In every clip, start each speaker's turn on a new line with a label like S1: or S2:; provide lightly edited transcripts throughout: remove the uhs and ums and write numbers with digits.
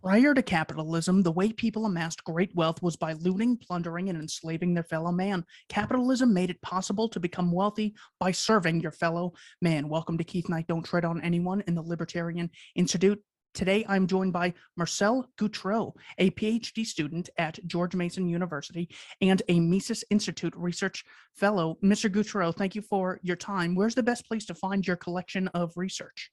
S1: Prior to capitalism, the way people amassed great wealth was by looting, plundering, and enslaving their fellow man. Capitalism made it possible to become wealthy by serving your fellow man. Welcome to Keith Knight Don't Tread on Anyone in the Libertarian Institute. Today, I'm joined by Marcel Gautreau, a Ph.D. student at George Mason University and a Mises Institute research fellow. Mr. Gautreau, thank you for your time. Where's the best place to find your collection of research?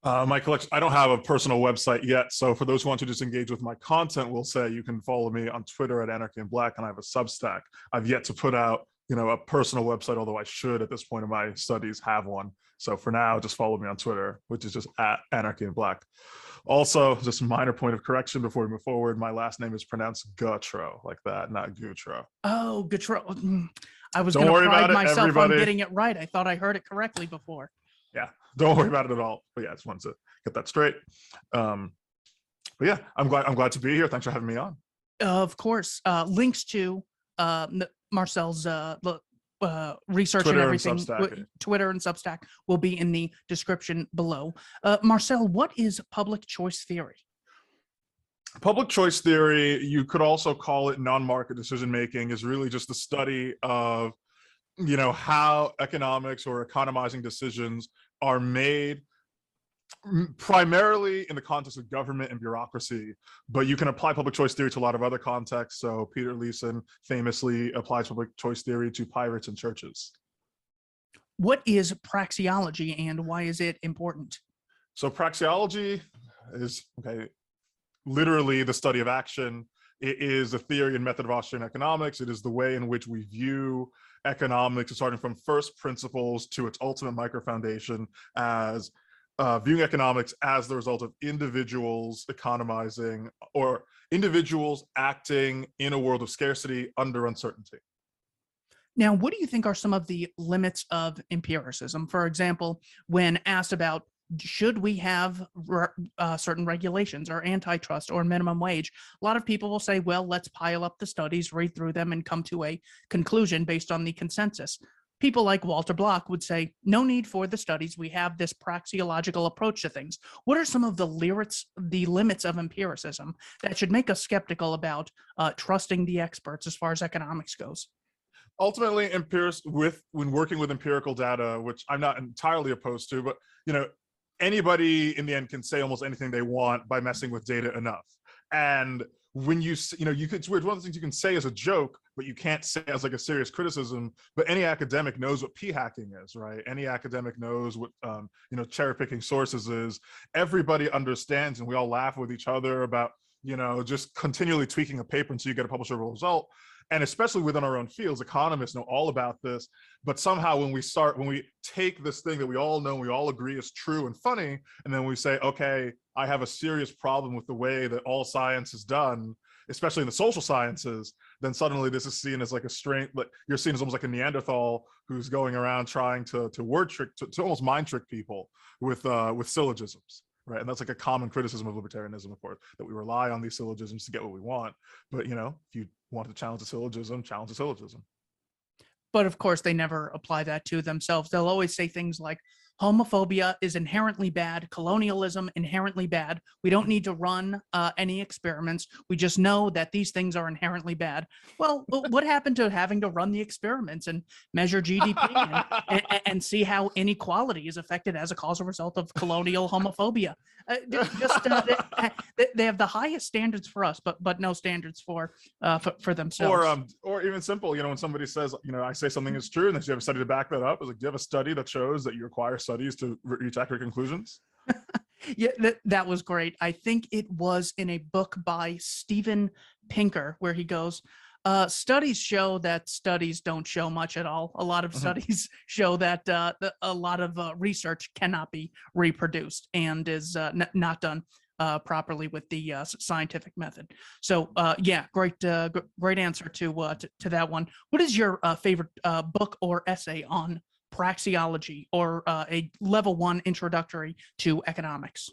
S2: My collection, I don't have a personal website yet. So for those who want to just engage with my content, we'll say you can follow me on Twitter at Anarchy in Black, and I have a Substack. I've yet to put out, a personal website, although I should at this point in my studies have one. So for now, just follow me on Twitter, which is just at Anarchy in Black. Also, just a minor point of correction before we move forward. My last name is pronounced Gautreau, like that, not Gautreau.
S1: Oh, Gautreau. I was going to pride myself on getting it right. I thought I heard it correctly before.
S2: Yeah, don't worry about it at all. But yeah, I just wanted to get that straight. But yeah, I'm glad to be here. Thanks for having me on.
S1: Of course, links to Marcel's research
S2: Twitter
S1: and everything, Twitter and Substack will be in the description below. Marcel, what is public choice theory?
S2: Public choice theory, you could also call it non-market decision making, is really just the study of how economics or economizing decisions are made primarily in the context of government and bureaucracy, but you can apply public choice theory to a lot of other contexts. So Peter Leeson famously applies public choice theory to pirates and churches.
S1: What is praxeology and why is it important?
S2: So praxeology is literally the study of action. It is a theory and method of Austrian economics. It is the way in which we view economics, starting from first principles to its ultimate micro foundation, as viewing economics as the result of individuals economizing or individuals acting in a world of scarcity under uncertainty.
S1: Now, what do you think are some of the limits of empiricism? For example, when asked about should we have certain regulations or antitrust or minimum wage, a lot of people will say, well, let's pile up the studies, read through them, and come to a conclusion based on the consensus. People like Walter Block would say, no need for the studies. We have this praxeological approach to things. What are some of the limits of empiricism that should make us skeptical about trusting the experts as far as economics goes?
S2: Ultimately, when working with empirical data, which I'm not entirely opposed to, but anybody in the end can say almost anything they want by messing with data enough. And when it's weird, one of the things you can say as a joke, but you can't say as like a serious criticism, but any academic knows what p-hacking is, right? Any academic knows what, cherry picking sources is. Everybody understands, and we all laugh with each other about, just continually tweaking a paper until you get a publishable result. And especially within our own fields, economists know all about this. But somehow when we take this thing that we all know, we all agree is true and funny, and then we say, okay, I have a serious problem with the way that all science is done, especially in the social sciences, then suddenly this is seen as like a strange, like you're seen as almost like a Neanderthal who's going around trying to word trick, to almost mind trick people with syllogisms. Right. And that's like a common criticism of libertarianism, of course, that we rely on these syllogisms to get what we want. But, if you want to challenge a syllogism, challenge a syllogism.
S1: But of course, they never apply that to themselves. They'll always say things like, homophobia is inherently bad, colonialism inherently bad. We don't need to run any experiments. We just know that these things are inherently bad. Well, what happened to having to run the experiments and measure GDP and see how inequality is affected as a causal result of colonial homophobia? They have the highest standards for us, but no standards for themselves.
S2: Or even simple, when somebody says, I say something is true, and then you have a study to back that up. It's like, do you have a study that shows that you require studies to reach accurate conclusions?
S1: Yeah, that was great. I think it was in a book by Steven Pinker where he goes, studies show that studies don't show much at all. A lot of studies show that a lot of research cannot be reproduced and is not done properly with the scientific method. So yeah, great answer to that one. What is your favorite book or essay on praxeology or a level 1 introductory to economics?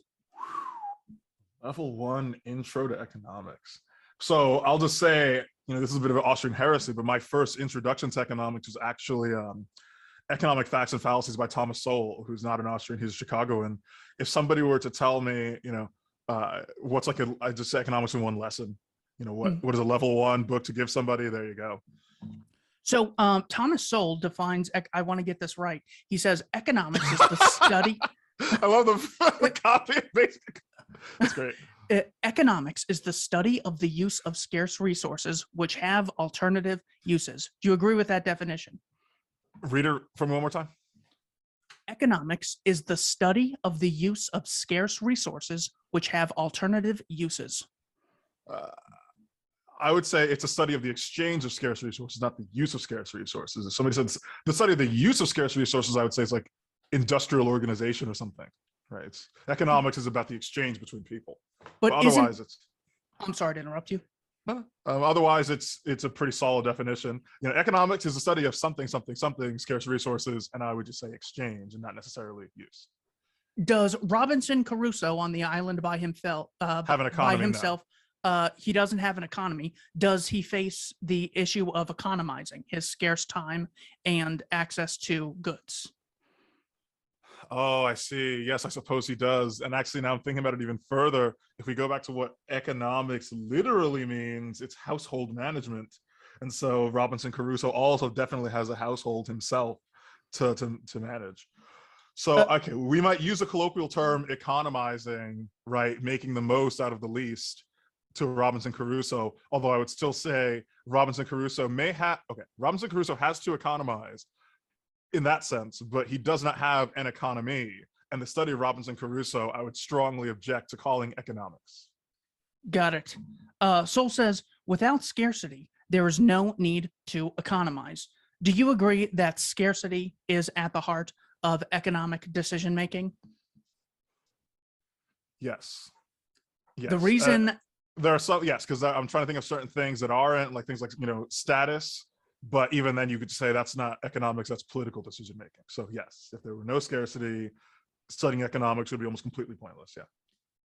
S2: Level 1 intro to economics. So I'll just say, this is a bit of an Austrian heresy, but my first introduction to economics was actually Economic Facts and Fallacies by Thomas Sowell, who's not an Austrian, he's a Chicagoan. If somebody were to tell me, what's like I just say economics in one lesson. You know,
S1: Mm.
S2: what is a level 1 book to give somebody? There you go.
S1: So Thomas Sowell defines, I want to get this right. He says economics is the study.
S2: I love the copy and paste. That's great.
S1: Economics is the study of the use of scarce resources which have alternative uses. Do you agree with that definition?
S2: Read it for me one more time.
S1: Economics is the study of the use of scarce resources which have alternative uses.
S2: I would say it's a study of the exchange of scarce resources, not the use of scarce resources. If somebody said the study of the use of scarce resources, I would say it's like industrial organization or something, right? Economics is about the exchange between people.
S1: But
S2: otherwise,
S1: I'm sorry to interrupt you.
S2: Otherwise, it's a pretty solid definition. You know, economics is the study of something, scarce resources, and I would just say exchange and not necessarily use.
S1: Does Robinson Crusoe on the island by himself
S2: have an economy?
S1: By himself? No. He doesn't have an economy. Does he face the issue of economizing his scarce time and access to goods?
S2: Oh, I see. Yes, I suppose he does. And actually, now I'm thinking about it even further. If we go back to what economics literally means, it's household management. And so Robinson Crusoe also definitely has a household himself to manage. So, okay, we might use a colloquial term, economizing, right? Making the most out of the least to Robinson Crusoe. Although I would still say Robinson Crusoe Robinson Crusoe has to economize in that sense, but he does not have an economy. And the study of Robinson Crusoe, I would strongly object to calling economics.
S1: Got it. Sowell says, without scarcity, there is no need to economize. Do you agree that scarcity is at the heart of economic decision making?
S2: Yes.
S1: The reason
S2: there are some, yes, because I'm trying to think of certain things that aren't, like things like, you know, status. But even then, you could say that's not economics, that's political decision making. So yes, if there were no scarcity, studying economics would be almost completely pointless. Yeah.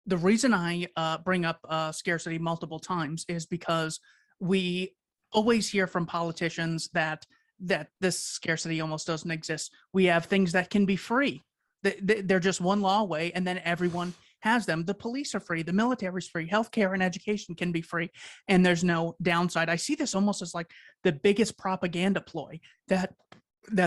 S1: The reason I bring up scarcity multiple times is because we always hear from politicians that this scarcity almost doesn't exist. We have things that can be free. They're just one law away, and then everyone has them. The police are free, the military is free, healthcare and education can be free, and there's no downside. I see this almost as like the biggest propaganda ploy that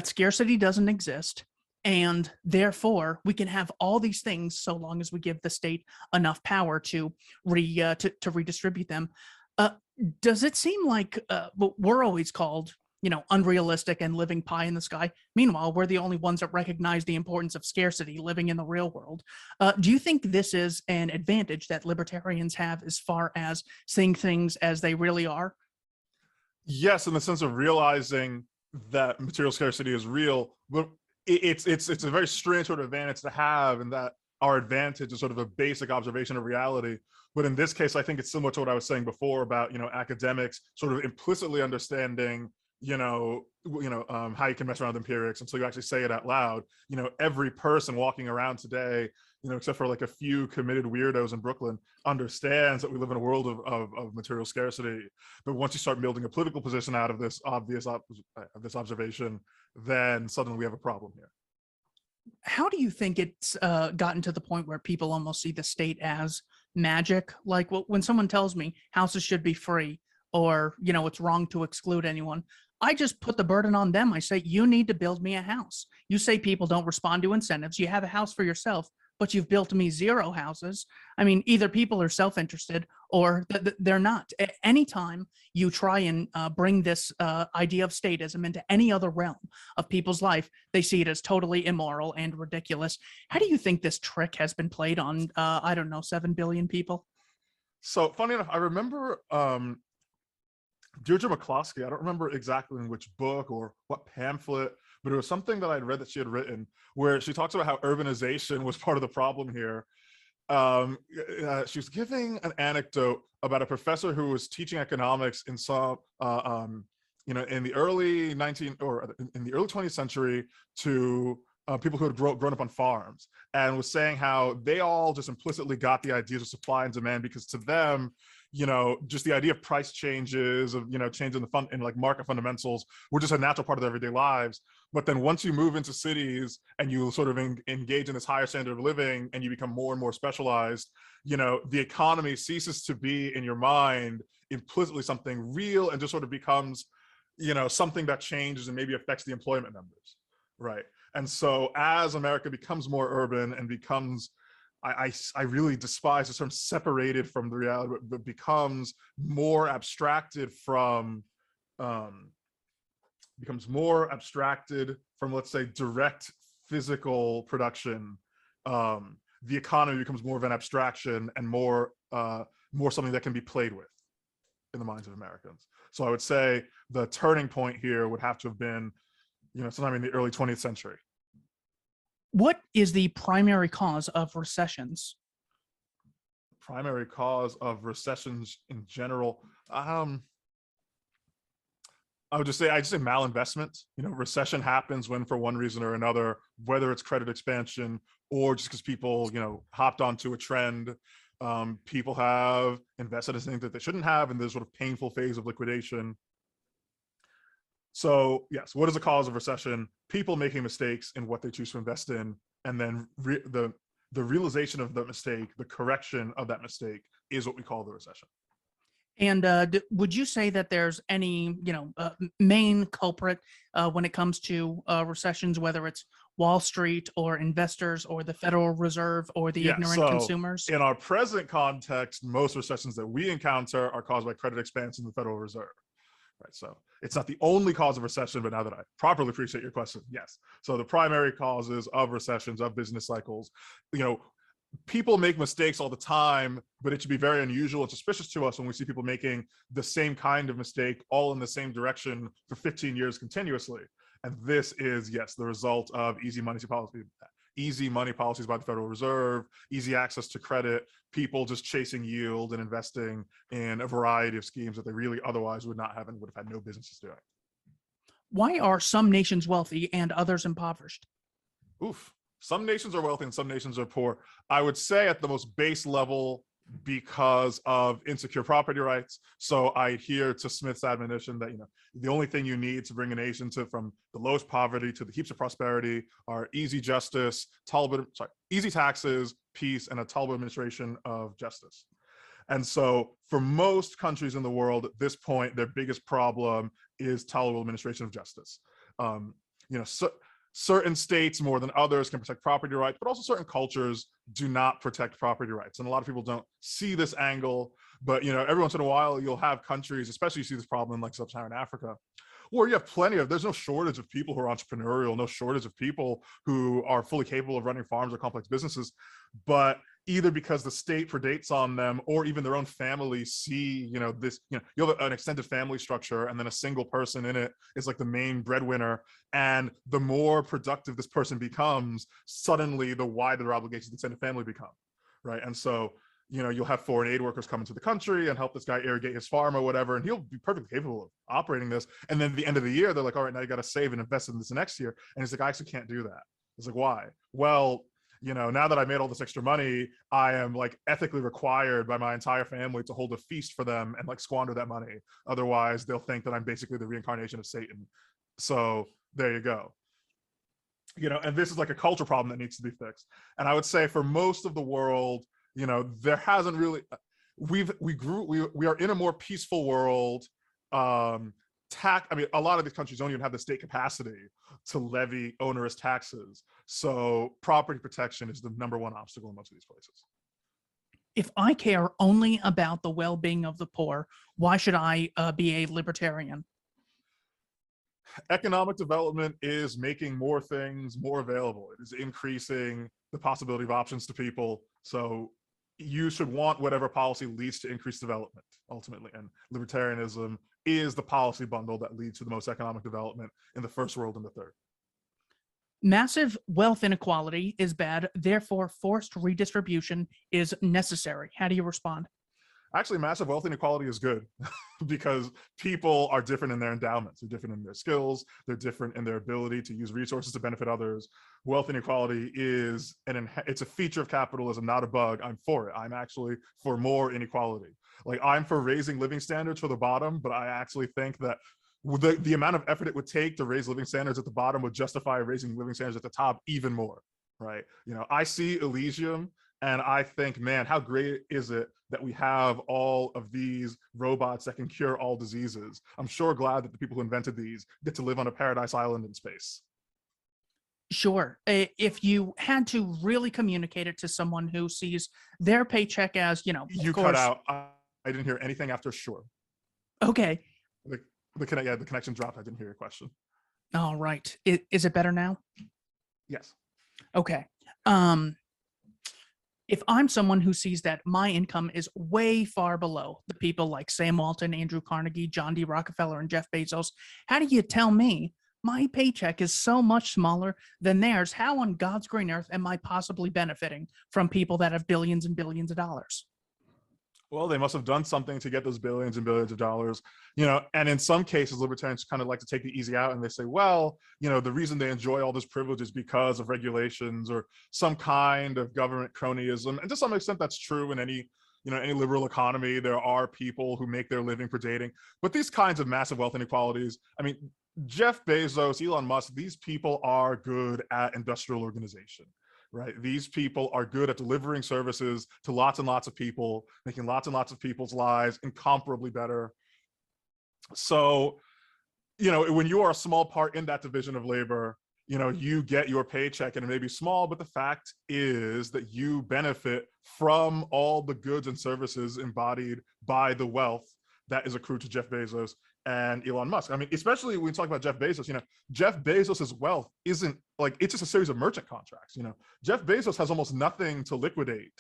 S1: scarcity doesn't exist, and therefore we can have all these things so long as we give the state enough power to redistribute them. Does it seem like we're always called, you know, unrealistic and living pie in the sky? Meanwhile, we're the only ones that recognize the importance of scarcity living in the real world. Do you think this is an advantage that libertarians have as far as seeing things as they really are?
S2: Yes, in the sense of realizing that material scarcity is real, but it's a very strange sort of advantage to have, and that our advantage is sort of a basic observation of reality. But in this case, I think it's similar to what I was saying before about, you know, academics sort of implicitly understanding, how you can mess around with empirics until you actually say it out loud. You know, every person walking around today, you know, except for like a few committed weirdos in Brooklyn, understands that we live in a world of material scarcity. But once you start building a political position out of this this observation, then suddenly we have a problem here.
S1: How do you think it's gotten to the point where people almost see the state as magic? Like, well, when someone tells me houses should be free, or, you know, it's wrong to exclude anyone, I just put the burden on them. I say, you need to build me a house. You say people don't respond to incentives. You have a house for yourself, but you've built me 0 houses. I mean, either people are self-interested or they're not. Anytime you try and bring this idea of statism into any other realm of people's life, they see it as totally immoral and ridiculous. How do you think this trick has been played on, 7 billion people?
S2: So funny enough, I remember Deirdre McCloskey, I don't remember exactly in which book or what pamphlet, but it was something that I'd read that she had written where she talks about how urbanization was part of the problem here. She was giving an anecdote about a professor who was teaching economics in some, in the early 20th century to people who had grown up on farms, and was saying how they all just implicitly got the ideas of supply and demand because to them, just the idea of price changes, of changing the fund in like market fundamentals were just a natural part of their everyday lives. But then once you move into cities and you sort of engage in this higher standard of living and you become more and more specialized, the economy ceases to be in your mind implicitly something real and just sort of becomes something that changes and maybe affects the employment numbers, right? And so as America becomes more urban and becomes, I really despise the term separated from the reality, but becomes more abstracted from, let's say, direct physical production. The economy becomes more of an abstraction and more something that can be played with in the minds of Americans. So I would say the turning point here would have to have been, sometime in the early 20th century.
S1: What is the primary cause of recessions?
S2: Primary cause of recessions in general, I would just say malinvestment. Recession happens when, for one reason or another, whether it's credit expansion or just because people, hopped onto a trend, people have invested in things that they shouldn't have, and there's sort of painful phase of liquidation. So yes, what is the cause of recession? People making mistakes in what they choose to invest in, and then the realization of the mistake, the correction of that mistake, is what we call the recession.
S1: And would you say that there's any, main culprit when it comes to recessions, whether it's Wall Street or investors or the Federal Reserve or the ignorant consumers?
S2: In our present context, most recessions that we encounter are caused by credit expansion in the Federal Reserve. Right, so it's not the only cause of recession, but now that I properly appreciate your question, yes. So the primary causes of recessions, of business cycles, people make mistakes all the time, but it should be very unusual and suspicious to us when we see people making the same kind of mistake all in the same direction for 15 years continuously. And this is, yes, the result of easy money policies by the Federal Reserve, easy access to credit, people just chasing yield and investing in a variety of schemes that they really otherwise would not have and would have had no businesses doing.
S1: Why are some nations wealthy and others impoverished?
S2: Oof. Some nations are wealthy and some nations are poor. I would say at the most base level, because of insecure property rights. So I adhere to Smith's admonition that the only thing you need to bring a nation from the lowest poverty to the heaps of prosperity are easy justice, easy taxes, peace, and a tolerable administration of justice. And so for most countries in the world at this point, their biggest problem is tolerable administration of justice. Certain states more than others can protect property rights, but also certain cultures do not protect property rights. And a lot of people don't see this angle, but every once in a while you'll have countries, especially you see this problem in like sub-Saharan Africa, where you have there's no shortage of people who are entrepreneurial, no shortage of people who are fully capable of running farms or complex businesses, but either because the state predates on them or even their own families see, you have an extended family structure and then a single person in it is like the main breadwinner. And the more productive this person becomes, suddenly the wider their obligations to the extended family become, right? And so, you'll have foreign aid workers come into the country and help this guy irrigate his farm or whatever, and he'll be perfectly capable of operating this. And then at the end of the year, they're like, all right, now you got to save and invest in this next year. And he's like, I actually can't do that. It's like, why? Well, now that I made all this extra money, I am like ethically required by my entire family to hold a feast for them and like squander that money. Otherwise, they'll think that I'm basically the reincarnation of Satan. So there you go. And this is like a culture problem that needs to be fixed. And I would say for most of the world, there hasn't really, we are in a more peaceful world. A lot of these countries don't even have the state capacity to levy onerous taxes. So property protection is the number one obstacle in most of these places.
S1: If I care only about the well-being of the poor, why should I be a libertarian?
S2: Economic development is making more things more available. It is increasing the possibility of options to people. So you should want whatever policy leads to increased development ultimately. And libertarianism is the policy bundle that leads to the most economic development in the first world and the third.
S1: Massive wealth inequality is bad, therefore forced redistribution is necessary. How do you respond?
S2: actually massive wealth inequality is good because people are different in their endowments, they're different in their skills, they're different in their ability to use resources to benefit others. Wealth inequality is it's a feature of capitalism, not a bug. I'm for it. I'm actually for more inequality. Like, I'm for raising living standards for the bottom, but I actually think that the amount of effort it would take to raise living standards at the bottom would justify raising living standards at the top even more, right? You know, I see Elysium and I think, man, how great is it that we have all of these robots that can cure all diseases. I'm sure glad that the people who invented these get to live on a paradise island in space.
S1: Sure. If you had to really communicate it to someone who sees their paycheck as, you know,
S2: You
S1: of
S2: cut
S1: course.
S2: out. I didn't hear anything after sure.
S1: Okay.
S2: The connection dropped. I didn't hear your question.
S1: All right. Is it better now?
S2: Yes.
S1: Okay. If I'm someone who sees that my income is way far below the people like Sam Walton, Andrew Carnegie, John D. Rockefeller, and Jeff Bezos, how do you tell me my paycheck is so much smaller than theirs? How on God's green earth am I possibly benefiting from people that have billions and billions of dollars?
S2: Well, they must have done something to get those billions and billions of dollars, you know. And in some cases, libertarians kind of like to take the easy out and they say, well, you know, the reason they enjoy all this privilege is because of regulations or some kind of government cronyism. And to some extent, that's true in any, you know, any liberal economy. There are people who make their living predating, but these kinds of massive wealth inequalities, I mean, Jeff Bezos, Elon Musk, these people are good at industrial organization. Right? These people are good at delivering services to lots and lots of people, making lots and lots of people's lives incomparably better. So, you know, when you are a small part in that division of labor, you know, you get your paycheck and it may be small, but the fact is that you benefit from all the goods and services embodied by the wealth that is accrued to Jeff Bezos and Elon Musk. I mean, especially when we talk about Jeff Bezos, you know, Jeff Bezos's wealth isn't like, it's just a series of merchant contracts. You know, Jeff Bezos has almost nothing to liquidate.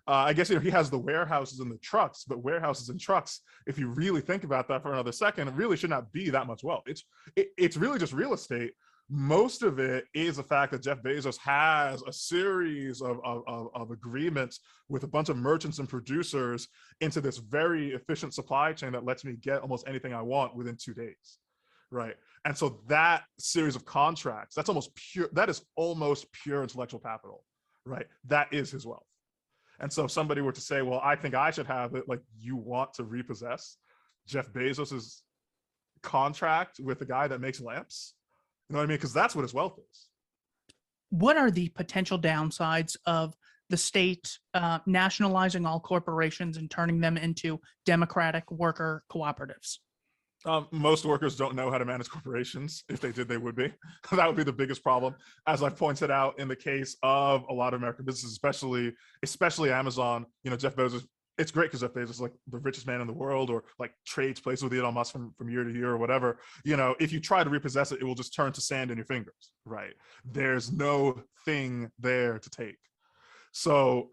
S2: I guess, you know, he has the warehouses and the trucks, but warehouses and trucks, if you really think about that for another second, it really should not be that much wealth. It's really just real estate. Most of it is the fact that Jeff Bezos has a series of agreements with a bunch of merchants and producers into this very efficient supply chain that lets me get almost anything I want within 2 days, right? And so that series of contracts, that is almost pure intellectual capital, right? That is his wealth. And so if somebody were to say, well, I think I should have it, like, you want to repossess Jeff Bezos's contract with the guy that makes lamps? You know what I mean? Because that's what his wealth is.
S1: What are the potential downsides of the state nationalizing all corporations and turning them into democratic worker cooperatives?
S2: Most workers don't know how to manage corporations. If they did, they would be. That would be the biggest problem. As I've pointed out in the case of a lot of American businesses, especially Amazon, you know, Jeff Bezos, it's great because Jeff Bezos is like the richest man in the world, or like trades places with Elon Musk from year to year or whatever. You know, if you try to repossess it, it will just turn to sand in your fingers, right? There's no thing there to take. So,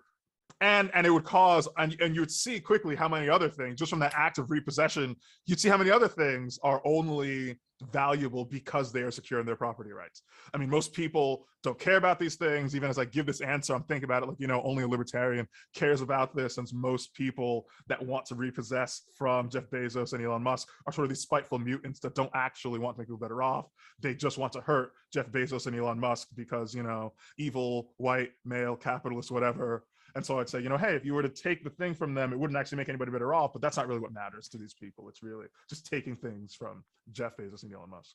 S2: and it would cause, and you would see quickly how many other things, just from that act of repossession, you'd see how many other things are only valuable because they are secure in their property rights. I mean, most people don't care about these things. Even as I give this answer, I'm thinking about it like, you know, only a libertarian cares about this, since most people that want to repossess from Jeff Bezos and Elon Musk are sort of these spiteful mutants that don't actually want to make people better off. They just want to hurt Jeff Bezos and Elon Musk because, you know, evil, white, male, capitalist, whatever. And so I'd say, you know, hey, if you were to take the thing from them, it wouldn't actually make anybody better off, but that's not really what matters to these people. It's really just taking things from Jeff Bezos and Elon Musk.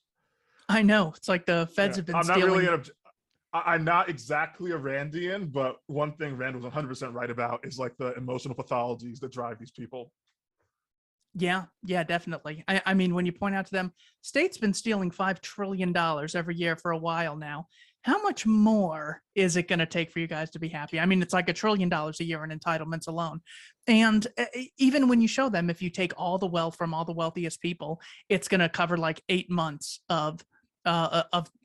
S1: I know. It's like the feds have been stealing.
S2: I'm not exactly a Randian, but one thing Rand was 100% right about is like the emotional pathologies that drive these people.
S1: Yeah, definitely. I mean, when you point out to them, state's been stealing $5 trillion every year for a while now. How much more is it going to take for you guys to be happy? I mean, it's like $1 trillion a year in entitlements alone. And even when you show them, if you take all the wealth from all the wealthiest people, it's going to cover like 8 months of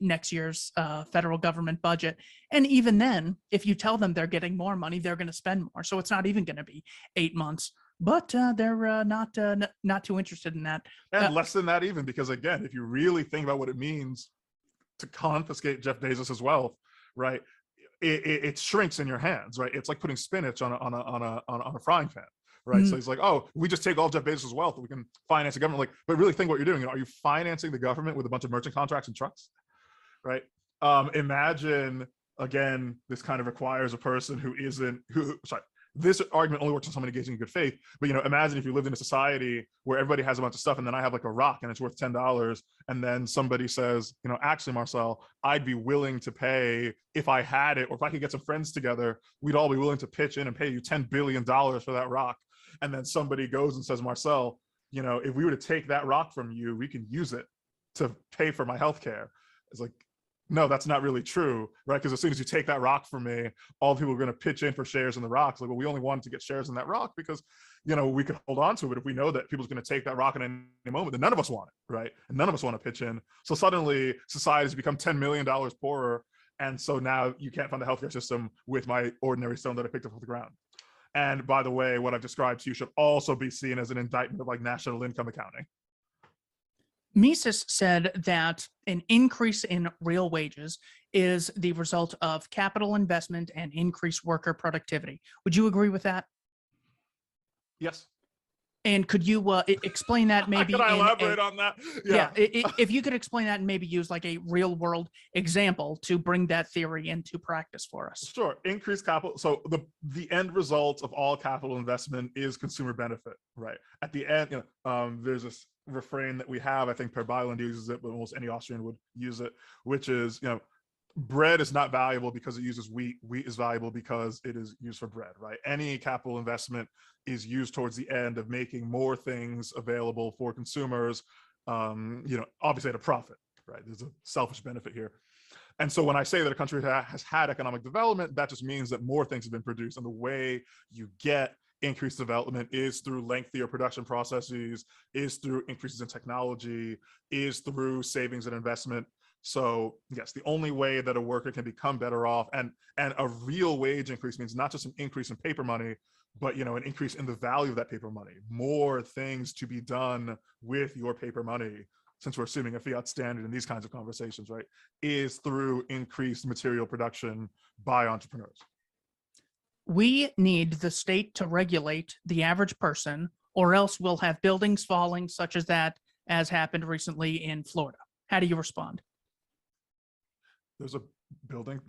S1: next year's federal government budget. And even then, if you tell them they're getting more money, they're going to spend more. So it's not even going to be 8 months. But they're not too interested in that.
S2: And less than that even, because again, if you really think about what it means to confiscate Jeff Bezos's wealth, right, it shrinks in your hands, right? It's like putting spinach on a frying pan. right? So he's like, oh, we just take all Jeff Bezos' wealth and we can finance the government. Like, but really think what you're doing. Are you financing the government with a bunch of merchant contracts and trucks, right? Imagine, again, this kind of requires a person this argument only works on someone engaging in good faith. But imagine if you lived in a society where everybody has a bunch of stuff, and then I have like a rock and it's worth $10, and then somebody says, actually, Marcel, I'd be willing to pay if I had it, or if I could get some friends together, we'd all be willing to pitch in and pay you $10 billion for that rock. And then somebody goes and says, Marcel, if we were to take that rock from you, we can use it to pay for my healthcare. It's like, no, that's not really true, right? Because as soon as you take that rock from me, all the people are going to pitch in for shares in the rocks. Like, well, we only wanted to get shares in that rock because, we could hold on to it. If we know that people's going to take that rock at any moment, then none of us want it, right? And none of us want to pitch in. So suddenly society's become $10 million poorer. And so now you can't fund the healthcare system with my ordinary stone that I picked up off the ground. And by the way, what I've described to you should also be seen as an indictment of like national income accounting.
S1: Mises said that an increase in real wages is the result of capital investment and increased worker productivity. Would you agree with that?
S2: Yes.
S1: And could you explain that maybe?
S2: Can I elaborate on that?
S1: Yeah. If you could explain that and maybe use like a real world example to bring that theory into practice for us.
S2: Sure. Increased capital. So the end result of all capital investment is consumer benefit, right? At the end, there's this refrain that we have, I think Per Byland uses it, but almost any Austrian would use it, which is, bread is not valuable because it uses wheat. Wheat is valuable because it is used for bread, right? Any capital investment is used towards the end of making more things available for consumers, obviously at a profit, right? There's a selfish benefit here. And so when I say that a country has had economic development, that just means that more things have been produced. And the way you get increased development is through lengthier production processes, is through increases in technology, is through savings and investment. So yes, the only way that a worker can become better off, and a real wage increase means not just an increase in paper money, but an increase in the value of that paper money, more things to be done with your paper money, since we're assuming a fiat standard in these kinds of conversations, right, is through increased material production by entrepreneurs.
S1: We need the state to regulate the average person, or else we'll have buildings falling, such as that, as happened recently in Florida. How do you respond?
S2: There's a building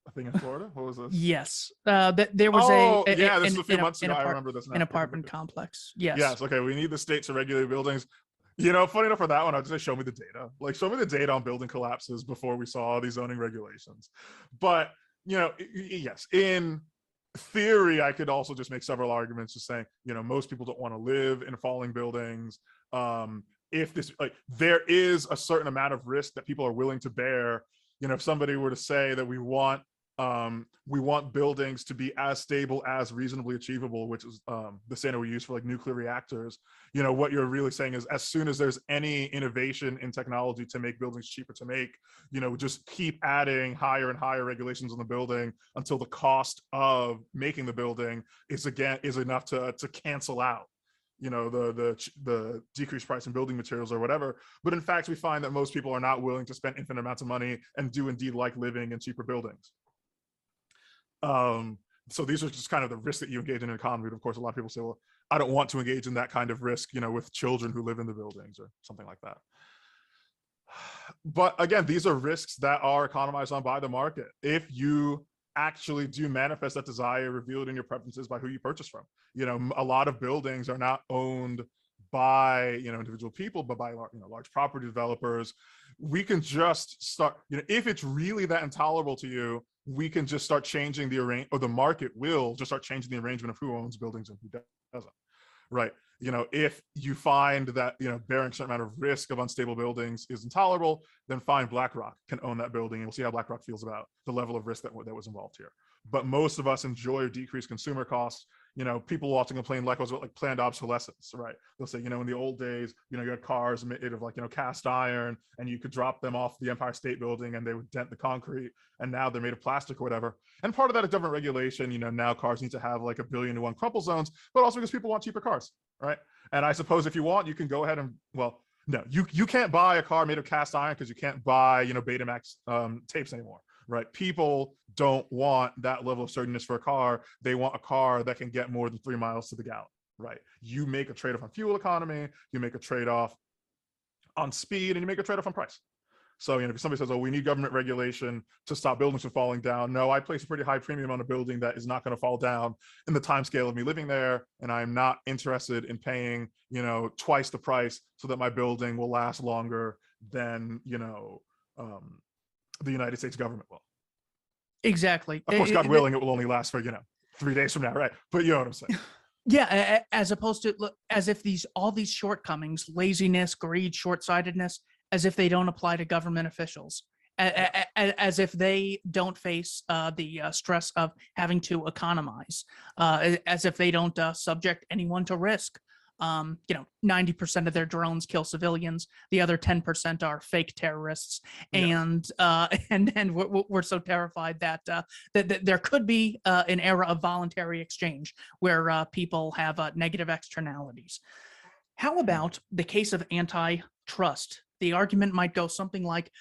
S2: a thing in Florida. What was this?
S1: Yes, there was
S2: this was a few months ago. I remember this now.
S1: An apartment complex. Yes.
S2: Yes. Okay. We need the state to regulate buildings. Funny enough for that one, I'd say show me the data. Like, show me the data on building collapses before we saw these zoning regulations. But yes, in theory, I could also just make several arguments just saying, most people don't want to live in falling buildings. If this, there is a certain amount of risk that people are willing to bear. If somebody were to say that we want buildings to be as stable as reasonably achievable, which is the standard we use for like nuclear reactors, what you're really saying is, as soon as there's any innovation in technology to make buildings cheaper to make, just keep adding higher and higher regulations on the building until the cost of making the building is enough to cancel out the decreased price in building materials or whatever. But in fact, we find that most people are not willing to spend infinite amounts of money and do indeed like living in cheaper buildings. So these are just kind of the risks that you engage in an economy. But of course, a lot of people say, well, I don't want to engage in that kind of risk, with children who live in the buildings or something like that. But again, these are risks that are economized on by the market. If you actually do manifest that desire, reveal it in your preferences by who you purchase from. A lot of buildings are not owned by individual people, but by large property developers. We can just start, if it's really that intolerable to you, we can just start changing the market will just start changing the arrangement of who owns buildings and who doesn't, right? If you find that bearing a certain amount of risk of unstable buildings is intolerable, then fine, BlackRock can own that building, and we'll see how BlackRock feels about the level of risk that was involved here. But most of us enjoy decreased consumer costs. People will often complain likewise about like planned obsolescence, right? They'll say, in the old days, you had cars made of like cast iron, and you could drop them off the Empire State Building and they would dent the concrete, and now they're made of plastic or whatever. And part of that is government regulation. Now cars need to have like 1 billion to 1 crumple zones, but also because people want cheaper cars, right? And I suppose if you want, you can go ahead and, well, no, you can't buy a car made of cast iron because you can't buy Betamax tapes anymore, right? People don't want that level of certainness for a car. They want a car that can get more than 3 miles to the gallon, right? You make a trade-off on fuel economy, you make a trade-off on speed, and you make a trade-off on price. So, if somebody says, oh, we need government regulation to stop buildings from falling down. No, I place a pretty high premium on a building that is not going to fall down in the time scale of me living there. And I'm not interested in paying, twice the price so that my building will last longer than, the United States government will.
S1: Exactly.
S2: Of course, God willing, it will only last for, 3 days from now. Right. But you know what I'm saying?
S1: Yeah, as opposed to as if all these shortcomings, laziness, greed, short-sightedness, as if they don't apply to government officials, as if they don't face the stress of having to economize, as if they don't subject anyone to risk. 90% of their drones kill civilians. The other 10% are fake terrorists, and we're so terrified that that there could be an era of voluntary exchange where people have negative externalities. How about the case of antitrust? The argument might go something like,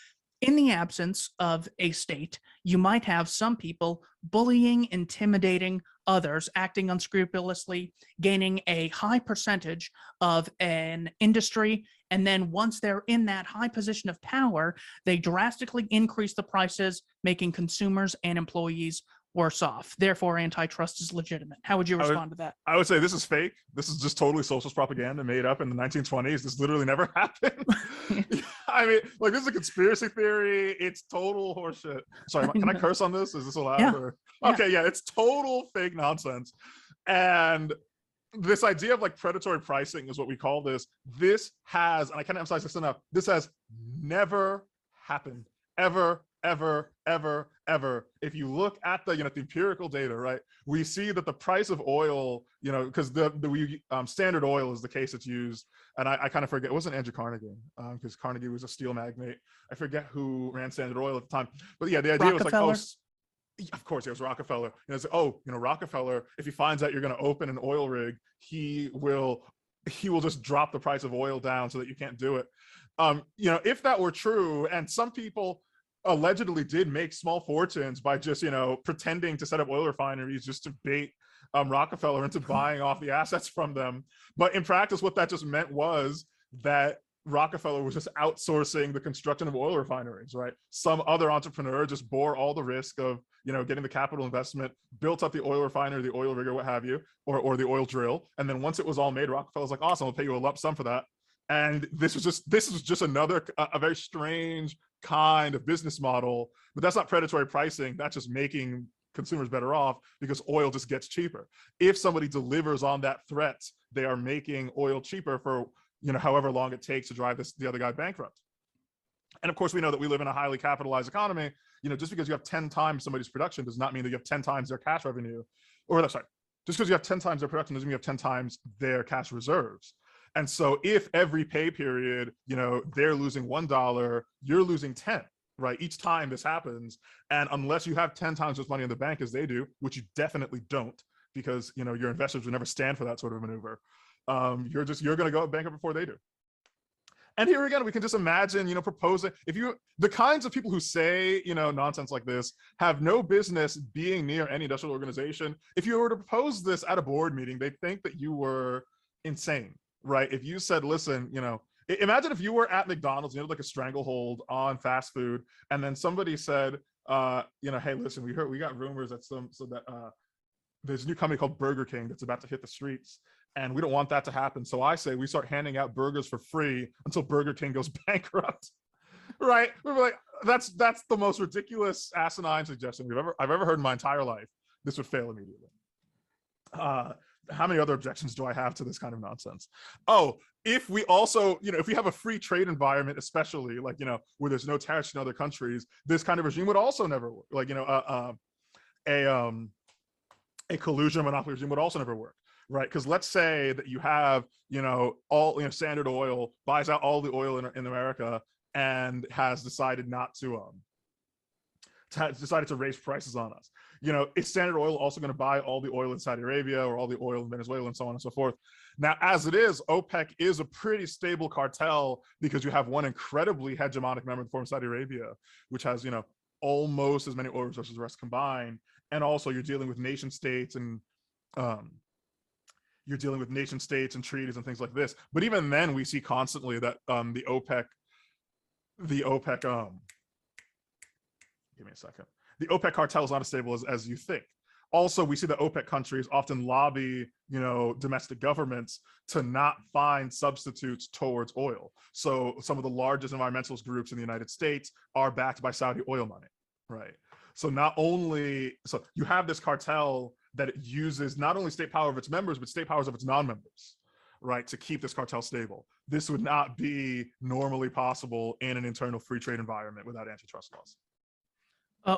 S1: in the absence of a state, you might have some people bullying, intimidating others, acting unscrupulously, gaining a high percentage of an industry. And then once they're in that high position of power, they drastically increase the prices, making consumers and employees worse off. Therefore, antitrust is legitimate. How would you respond to that?
S2: I would say this is fake. This is just totally socialist propaganda made up in the 1920s. This literally never happened. I mean, this is a conspiracy theory. It's total horseshit. Sorry, can I curse on this? Is this allowed?
S1: Yeah.
S2: Okay, yeah, it's total fake nonsense. And this idea of predatory pricing is what we call this. This has, and I can't emphasize this enough, this has never happened. Ever. If you look at the the empirical data, right, we see that the price of oil, because the Standard Oil is the case that's used, and I kind of forget, it wasn't Andrew Carnegie, because Carnegie was a steel magnate. I forget who ran Standard Oil at the time, but yeah, the idea was of course it was Rockefeller. Rockefeller, if he finds out you're going to open an oil rig, he will just drop the price of oil down so that you can't do it. If that were true, and some people allegedly did make small fortunes by just pretending to set up oil refineries just to bait Rockefeller into buying off the assets from them, but in practice what that just meant was that Rockefeller was just outsourcing the construction of oil refineries, right? Some other entrepreneur just bore all the risk of getting the capital investment, built up the oil refinery, the oil rig, or what have you, or the oil drill, and then once it was all made, Rockefeller's like, awesome, I'll pay you a lump sum for that. And this was just another a very strange kind of business model, but that's not predatory pricing. That's just making consumers better off because oil just gets cheaper. If somebody delivers on that threat, they are making oil cheaper for however long it takes to drive the other guy bankrupt. And of course, we know that we live in a highly capitalized economy. Just because you have 10 times somebody's production does not mean that you have 10 times their cash revenue, or sorry, just because you have 10 times their production doesn't mean you have 10 times their cash reserves. And so if every pay period, they're losing $1, you're losing 10, right? Each time this happens. And unless you have 10 times as money in the bank as they do, which you definitely don't, because, your investors would never stand for that sort of maneuver. You're going to go bankrupt before they do. And here again, we can just imagine, proposing, the kinds of people who say, nonsense like this have no business being near any industrial organization. If you were to propose this at a board meeting, they'd think that you were insane. Right? If you said, listen, imagine if you were at McDonald's, you had like a stranglehold on fast food, and then somebody said, hey, listen, we got rumors that there's a new company called Burger King that's about to hit the streets, and we don't want that to happen. So I say we start handing out burgers for free until Burger King goes bankrupt. Right? We were like, that's the most ridiculous, asinine suggestion I've ever heard in my entire life. This would fail immediately. How many other objections do I have to this kind of nonsense? Oh, if we also, if we have a free trade environment, especially where there's no tariffs in other countries, this kind of regime would also never work. A collusion monopoly regime would also never work, right? Because let's say that you have, Standard Oil buys out all the oil in America and has decided not to decided to raise prices on us. Is Standard Oil also going to buy all the oil in Saudi Arabia or all the oil in Venezuela and so on and so forth? Now, as it is, OPEC is a pretty stable cartel because you have one incredibly hegemonic member in the form of Saudi Arabia, which has, almost as many oil resources as the rest combined. And also you're dealing with nation states and you're dealing with nation states and treaties and things like this. But even then, we see constantly that the OPEC, give me a second. The OPEC cartel is not as stable as you think. Also, we see that OPEC countries often lobby, domestic governments to not find substitutes towards oil. So some of the largest environmentalist groups in the United States are backed by Saudi oil money, right? So so you have this cartel that it uses not only state power of its members, but state powers of its non-members, right, to keep this cartel stable. This would not be normally possible in an internal free trade environment without antitrust laws.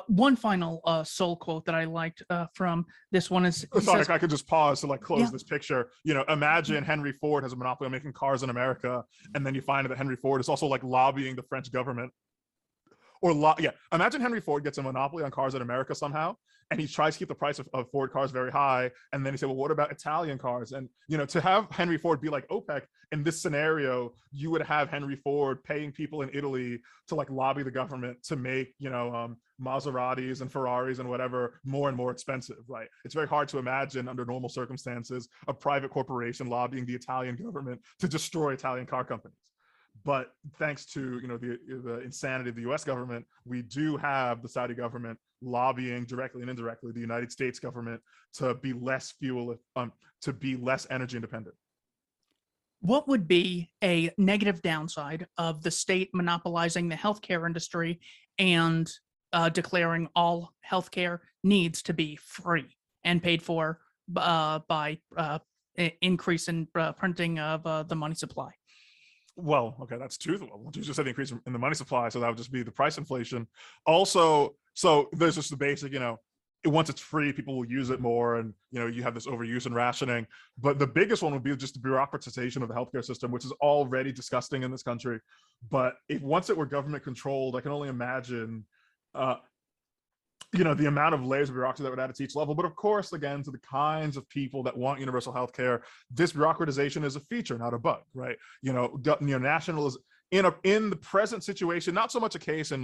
S1: One final soul quote that I liked from this one is,
S2: sorry, if I could just pause to close
S1: Yeah.
S2: this picture. Imagine Henry Ford has a monopoly on making cars in America, and then you find that Henry Ford is also lobbying the French government. Imagine Henry Ford gets a monopoly on cars in America somehow, and he tries to keep the price of Ford cars very high. And then he said, well, what about Italian cars? And, to have Henry Ford be like OPEC in this scenario, you would have Henry Ford paying people in Italy to lobby the government to make, Maseratis and Ferraris and whatever more and more expensive, right? It's very hard to imagine under normal circumstances, a private corporation lobbying the Italian government to destroy Italian car companies. But thanks to the insanity of the U.S. government, we do have the Saudi government lobbying directly and indirectly the United States government to be less energy independent.
S1: what would be a negative downside of the state monopolizing the healthcare industry and declaring all healthcare needs to be free and paid for by increase in printing of the money supply?
S2: Well, okay, that's two. Well, you just said the increase in the money supply, so that would just be the price inflation. Also, so there's just the basic, once it's free, people will use it more, and you have this overuse and rationing. But the biggest one would be just the bureaucratization of the healthcare system, which is already disgusting in this country. But if once it were government controlled, I can only imagine the amount of layers of bureaucracy that would add to each level. But of course, again, to the kinds of people that want universal health care, this bureaucratization is a feature, not a bug, right? Nationalism in the present situation, not so much a case in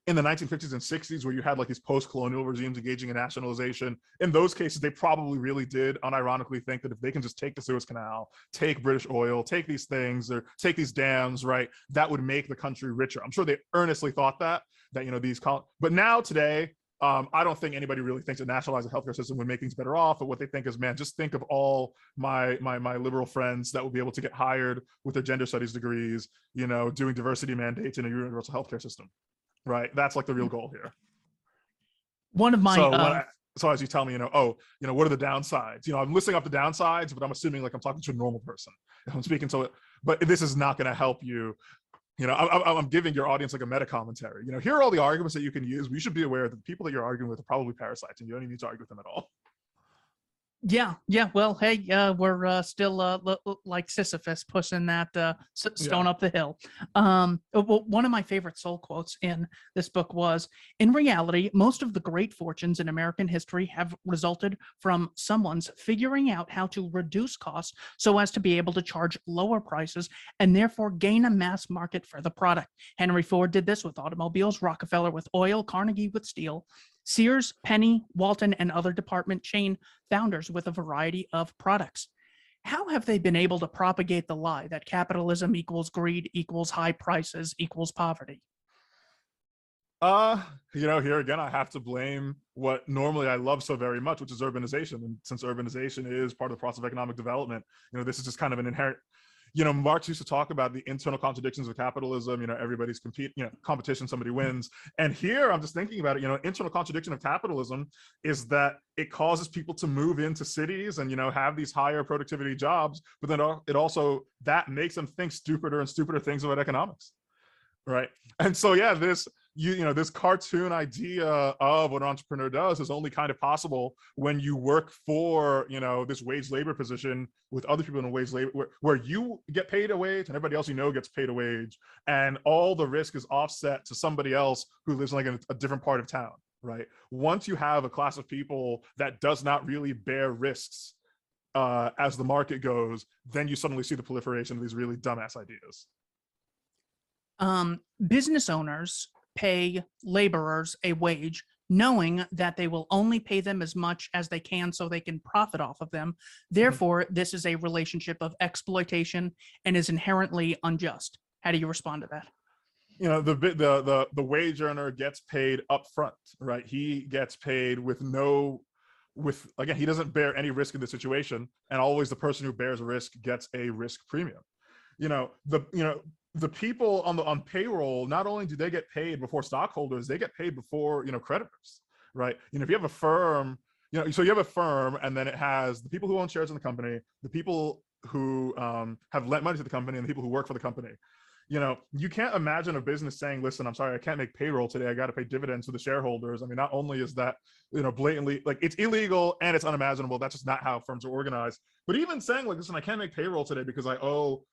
S2: in the 1950s and 60s where you had these post-colonial regimes engaging in nationalization. In those cases, they probably really did unironically think that if they can just take the Suez Canal, take British oil, take these things, or take these dams, right, that would make the country richer. I'm sure they earnestly thought that but now today, I don't think anybody really thinks that nationalizing the healthcare system would make things better off. But what they think is, man, just think of all my liberal friends that will be able to get hired with their gender studies degrees, doing diversity mandates in a universal healthcare system. Right, that's the real goal here.
S1: One of my
S2: so as you tell me, what are the downsides? I'm listing up the downsides, but I'm assuming I'm talking to a normal person. If I'm speaking to it, but this is not going to help you. I'm giving your audience a meta commentary. Here are all the arguments that you can use. We should be aware that the people that you're arguing with are probably parasites, and you don't even need to argue with them at all.
S1: Yeah. Well, hey, we're still like Sisyphus pushing that stone up the hill. One of my favorite soul quotes in this book was, "In reality, most of the great fortunes in American history have resulted from someone's figuring out how to reduce costs so as to be able to charge lower prices and therefore gain a mass market for the product. Henry Ford did this with automobiles, Rockefeller with oil, Carnegie with steel, Sears, Penny, Walton, and other department chain founders with a variety of products. How have they been able to propagate the lie that capitalism equals greed equals high prices equals poverty?"
S2: Here again, I have to blame what normally I love so very much, which is urbanization. And since urbanization is part of the process of economic development, this is just kind of an inherent, Marx used to talk about the internal contradictions of capitalism. Everybody's competition, somebody wins. And here I'm just thinking about it, internal contradiction of capitalism is that it causes people to move into cities and, have these higher productivity jobs, but then it also, that makes them think stupider and stupider things about economics. Right. And so, yeah, this cartoon idea of what an entrepreneur does is only kind of possible when you work for, this wage labor position with other people in a wage labor where you get paid a wage and everybody else gets paid a wage, and all the risk is offset to somebody else who lives in a different part of town. Right. Once you have a class of people that does not really bear risks as the market goes, then you suddenly see the proliferation of these really dumbass ideas.
S1: Business owners pay laborers a wage knowing that they will only pay them as much as they can so they can profit off of them. Therefore, this is a relationship of exploitation and is inherently unjust. How do you respond to that?
S2: The wage earner gets paid up front, right? He gets paid with again, he doesn't bear any risk in the situation, and always the person who bears risk gets a risk premium. The people on payroll, not only do they get paid before stockholders, they get paid before creditors, right? If you have a firm, so you have a firm, and then it has the people who own shares in the company, the people who have lent money to the company, and the people who work for the company. You can't imagine a business saying, listen, I'm sorry, I can't make payroll today. I got to pay dividends to the shareholders. I mean, not only is that, blatantly, like, it's illegal and it's unimaginable. That's just not how firms are organized. But even saying, like, listen, I can't make payroll today because I owe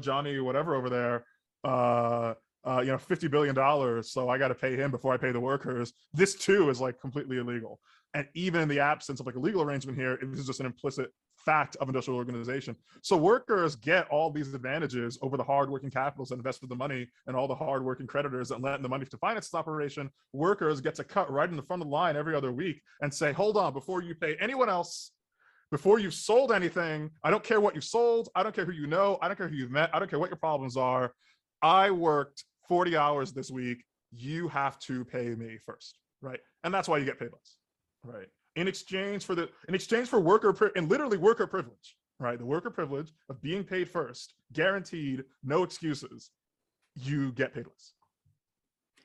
S2: Johnny whatever over there, $50 billion. So I got to pay him before I pay the workers. This too is like completely illegal. And even in the absence of like a legal arrangement here, this is just an implicit fact of industrial organization. So workers get all these advantages over the hardworking capitalists that invested the money and all the hardworking creditors that lent the money to finance this operation. Workers get to cut right in the front of the line every other week and say, hold on, before you pay anyone else, before you've sold anything, I don't care what you sold, I don't care who you know, I don't care who you've met, I don't care what your problems are. I worked 40 hours this week. You have to pay me first, right? And that's why you get paid less, right? In exchange for worker privilege, right? The worker privilege of being paid first, guaranteed, no excuses, you get paid less.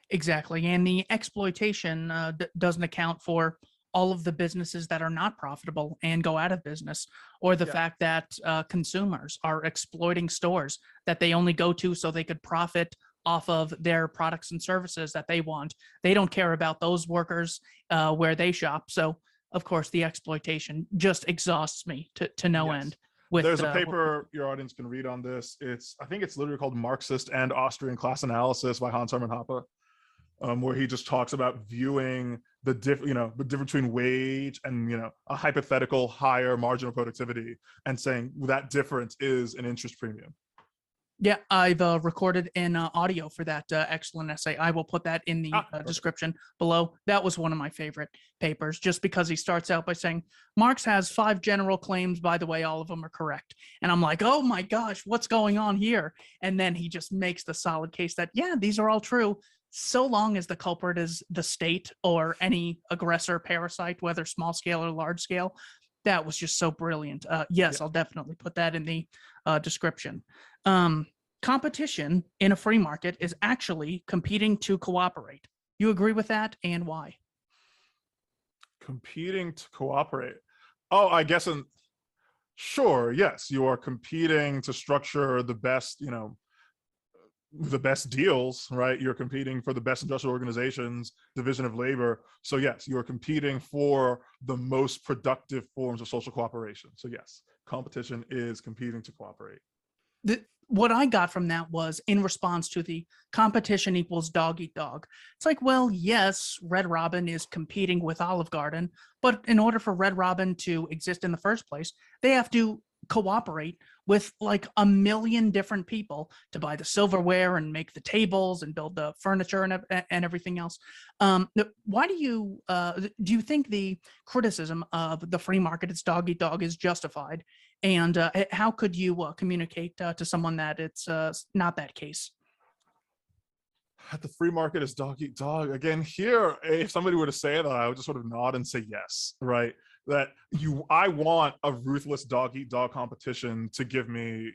S1: Exactly. And the exploitation doesn't account for all of the businesses that are not profitable and go out of business, or the fact that consumers are exploiting stores that they only go to so they could profit off of their products and services that they want. They don't care about those workers where they shop. So, of course, the exploitation just exhausts me to no end.
S2: There's a paper your audience can read on this. I think it's literally called Marxist and Austrian Class Analysis by Hans Hermann Hoppe, where he just talks about viewing the difference between wage and a hypothetical higher marginal productivity, and saying that difference is an interest premium.
S1: Yeah, I've recorded an audio for that excellent essay. I will put that in the description below. That was one of my favorite papers, just because he starts out by saying, Marx has 5 general claims, by the way, all of them are correct. And I'm like, oh my gosh, what's going on here? And then he just makes the solid case that, yeah, these are all true, so long as the culprit is the state or any aggressor parasite, whether small scale or large scale. That was just so brilliant. Yes, I'll definitely put that in the description. Competition in a free market is actually competing to cooperate. You agree with that, and why?
S2: Competing to cooperate. Oh, I guess sure, yes, you are competing to structure the best, the best deals, right? You're competing for the best industrial organizations, division of labor. So yes, you're competing for the most productive forms of social cooperation. So yes, competition is competing to cooperate.
S1: What I got from that was in response to the competition equals dog eat dog. It's like, well, yes, Red Robin is competing with Olive Garden, but in order for Red Robin to exist in the first place, they have to cooperate with like 1 million different people to buy the silverware and make the tables and build the furniture and everything else. Why do you think the criticism of the free market, it's dog eat dog, is justified? And how could you communicate to someone that it's not that case?
S2: The free market is dog eat dog. Again, here, if somebody were to say that, I would just sort of nod and say yes, right? That I want a ruthless dog eat dog competition to give me,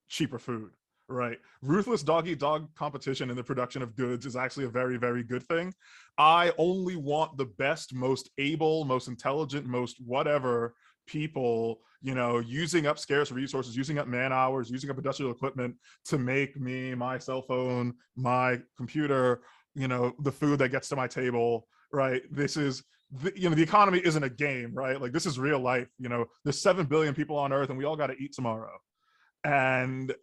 S2: cheaper food, right? Ruthless dog eat dog competition in the production of goods is actually a very, very good thing. I only want the best, most able, most intelligent, most whatever people, using up scarce resources, using up man hours, using up industrial equipment to make me my cell phone, my computer, the food that gets to my table, right? This is, the economy isn't a game, right? Like, this is real life. There's 7 billion people on Earth, and we all got to eat tomorrow. And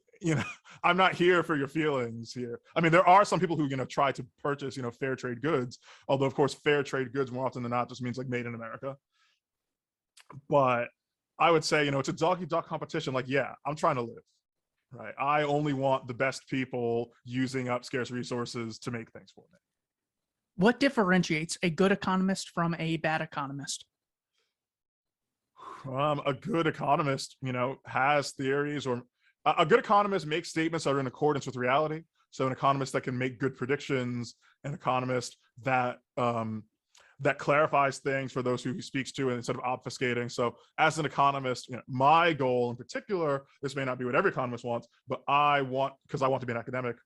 S2: I'm not here for your feelings here. I mean, there are some people who try to purchase fair trade goods, although of course fair trade goods more often than not just means like made in America. But I would say, it's a dog eat dog competition. Like, yeah, I'm trying to live, right? I only want the best people using up scarce resources to make things for me.
S1: What differentiates a good economist from a bad economist?
S2: A good economist, has theories, or a good economist makes statements that are in accordance with reality. So an economist that can make good predictions, an economist that clarifies things for those who he speaks to instead of obfuscating. So as an economist, my goal in particular, this may not be what every economist wants, but because I want to be an academic,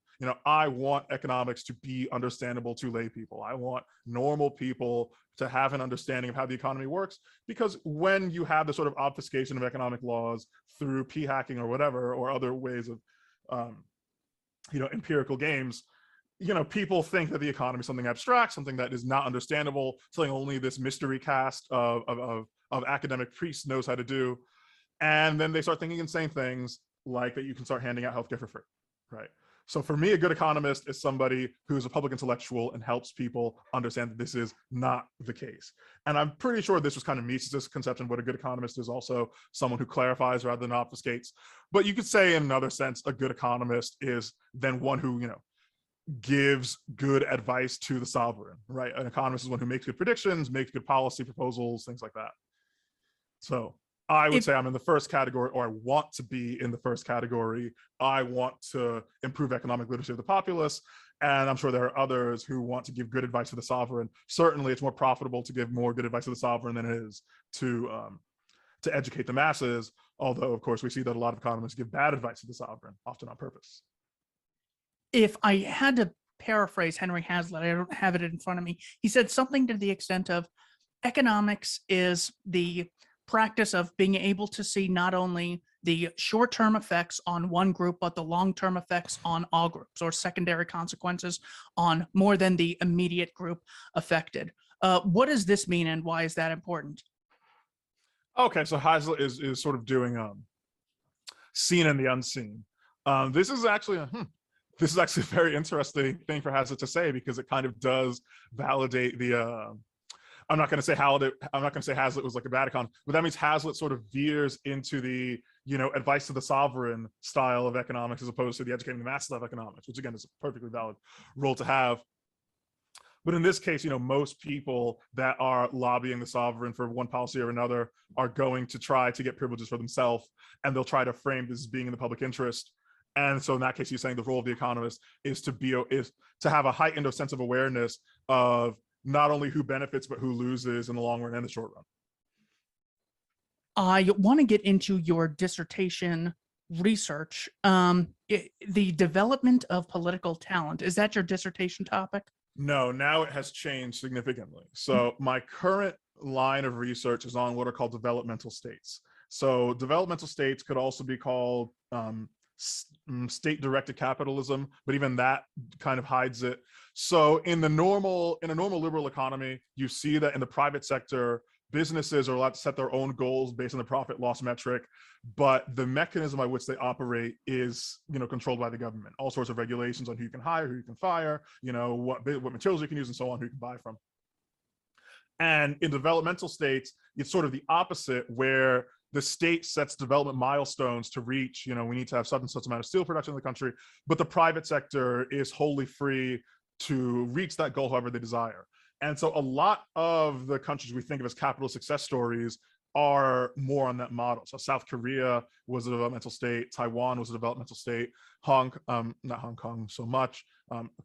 S2: I want economics to be understandable to lay people. I want normal people to have an understanding of how the economy works, because when you have the sort of obfuscation of economic laws through p-hacking or whatever, or other ways of empirical games, people think that the economy is something abstract, something that is not understandable, something only this mystery cast of academic priests knows how to do. And then they start thinking insane things like that you can start handing out healthcare for free, right? So for me, a good economist is somebody who is a public intellectual and helps people understand that this is not the case. And I'm pretty sure this was kind of Mises' conception. What a good economist is also someone who clarifies rather than obfuscates. But you could say in another sense, a good economist is then one who, gives good advice to the sovereign, right? An economist is one who makes good predictions, makes good policy proposals, things like that. So I would say I'm in the first category, or I want to be in the first category. I want to improve economic literacy of the populace. And I'm sure there are others who want to give good advice to the sovereign. Certainly, it's more profitable to give more good advice to the sovereign than it is to educate the masses. Although, of course, we see that a lot of economists give bad advice to the sovereign, often on purpose.
S1: If I had to paraphrase Henry Hazlitt, I don't have it in front of me. He said something to the extent of economics is the practice of being able to see not only the short-term effects on one group, but the long-term effects on all groups, or secondary consequences on more than the immediate group affected. What does this mean, and why is that important?
S2: Okay, so Hazlitt is sort of doing seen and the unseen. This is actually a very interesting thing for Hazlitt to say, because it kind of does validate the I'm not going to say Hazlitt was like a bad economist, but that means Hazlitt sort of veers into the advice to the sovereign style of economics, as opposed to the educating the masses of economics, which again is a perfectly valid role to have. But in this case, most people that are lobbying the sovereign for one policy or another are going to try to get privileges for themselves, and they'll try to frame this as being in the public interest. And so in that case, he's saying the role of the economist is to have a heightened sense of awareness of not only who benefits, but who loses in the long run and the short run.
S1: I want to get into your dissertation research. The development of political talent, is that your dissertation topic?
S2: No, now it has changed significantly. So my current line of research is on what are called developmental states. So developmental states could also be called state-directed capitalism, but even that kind of hides it. So in a normal liberal economy, you see that in the private sector, businesses are allowed to set their own goals based on the profit loss metric, but the mechanism by which they operate is controlled by the government. All sorts of regulations on who you can hire, who you can fire, what materials you can use, and so on, who you can buy from. And in developmental states, it's sort of the opposite, where the state sets development milestones to reach, we need to have such and such amount of steel production in the country, but the private sector is wholly free to reach that goal however they desire. And so a lot of the countries we think of as capitalist success stories are more on that model. So South Korea was a developmental state, Taiwan was a developmental state, not Hong Kong so much.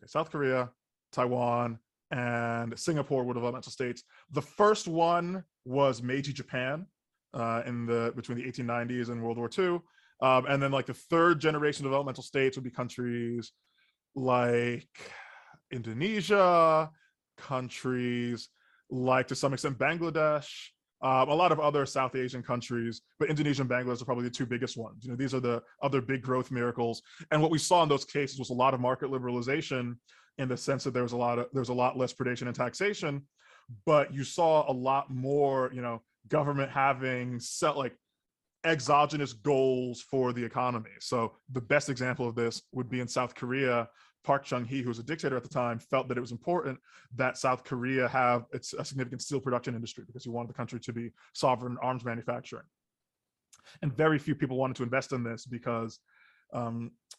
S2: South Korea, Taiwan, and Singapore were developmental states. The first one was Meiji Japan, between the 1890s and World War II. And then like the third generation developmental states would be countries like Indonesia, countries like to some extent Bangladesh, a lot of other South Asian countries, but Indonesia and Bangladesh are probably the two biggest ones. These are the other big growth miracles. And what we saw in those cases was a lot of market liberalization, in the sense that there was a lot less predation and taxation, but you saw a lot more, government having set like exogenous goals for the economy. So the best example of this would be in South Korea. Park Chung-hee, who was a dictator at the time, felt that it was important that South Korea have a significant steel production industry, because he wanted the country to be sovereign in arms manufacturing. And very few people wanted to invest in this, because